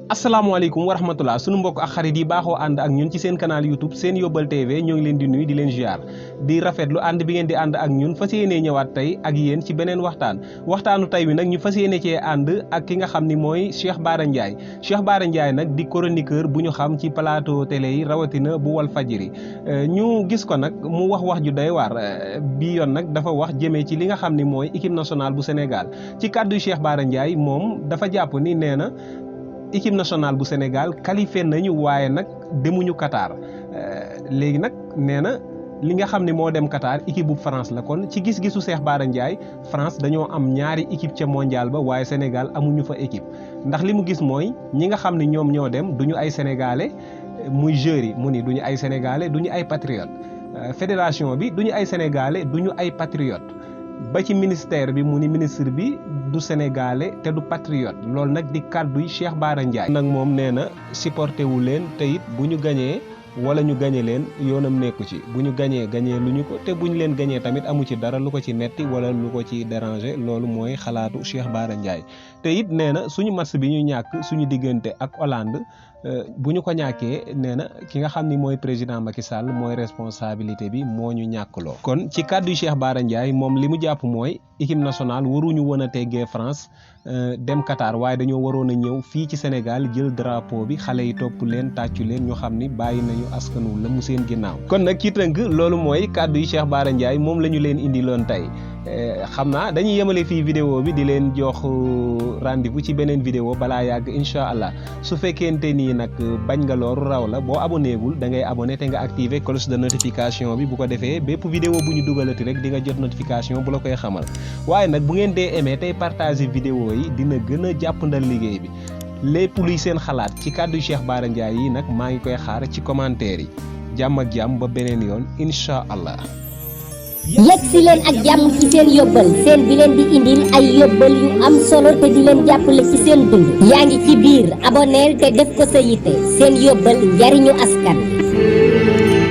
asalaamaaleykum wa rahmatullah sunu mbokk ak xarit yi baaxoo ànd ak ñun ci seen canal YouTube Sen Yóbbal TV ñoo ngi leen di nuyu di leen ziar di rafetlu ànd bi ngeen di ànd ak ñun fas yéenee ñëwaat tey ak yéen ci beneen waxtaanu tey wi nag ñu fas yéene cee ànd ak ki nga xam ni mooy Cheikh Bara Ndiaye Cheikh Bara Ndiaye nag di chroniqueur bu ñu xam ci plateau télé yi rawatina bu Walfadjri ñu gis ko nag mu wax ju doy waar bi yoon nag dafa wax jëmee ci li nga xam ni mooy équipe nationale bu Sénégal ci kàddu Cheikh Bara Ndiaye moom dafa jàpp ni nee na équipe nationale bu Sénégal qualifié nañu waaye nag demuñu Qatar léegi nag nee na li nga xam ne moo dem Qatar équipe bu France la kon ci gis-gisu Cheikh Bara Ndiaye France dañoo am ñaari équipe ca mondial ba waaye Sénégal amuñu fa équipe ndax li mu gis mooy ñi nga xam ne ñoom ñoo dem duñu ay sénégalais muy joueurs yi mu ni duñu ay sénégalais duñu ay patriotes fédération bi duñu ay sénégalais duñu ay patriotes ba ci ministère bi mu ni ministre bi du sénégalais te du patriote loolu nag di kàdduy Cheikh Bara Ndiaye nag moom nee na supporté wu leen te it bu ñu gañee wala ñu gañe leen yoonam nekku ci bu ñu gañee lu ñu ko te bu ñu leen gañee tamit amu ci dara lu ko ci metti wala lu ko ci déranger loolu mooy xalaatu Cheikh Bara Ndiaye te it nee na suñu match bi ñu ñàkk suñu diggante ak Hollande bu ñu ko ñàkkee nee na ki nga xam ni mooy président Macky Sall mooy responsabilité bi moo ñu ñàkkloo kon ci kàddu Cheikh Bara Ndiaye moom li mu jàpp mooy équipe nationale waruñu woon a teggee France dem Qatar waaye dañoo waroon a ñëw fii ci Sénégal jël drapeau bi xale yi topp leen tàccu leen ñu xam ni bàyyi nañu askanu la mu seen ginnaaw kon nag ci tënk loolu mooy kàddu yi Cheikh Bara Ndiaye moom la ñu leen indi loon tey xam naa dañuy yemale fii vidéo bi di leen jox rendez-vous ci beneen vidéo balaa yàgg incha allah su fekkente nii nag bañ nga loolu raw la boo abonné gul da ngay abonné te nga activé cloche de notification bi bu ko defee bépp vidéo bu ñu dugalati rek di nga jot notification bu la koy xamal waaye nag bu ngeen dee aimé tey partagé vidéo yi dina gën a jàppandal liggéey bi lépp luy seen xalaat ci kàddu Cheikh Bara Ndiaye yi nag maa ngi koy xaar ci commentaire yi jàmm ak jàmm ba beneen yoon incha allah. yegg si leen ak jàmm ci seen yóbbal seen bi leen di indil ay yóbbal yu am solo te di leen jàppale ci seen dund yaa ngi ci biir aboneel te def ko sa yitte seen yóbbal njariñu askan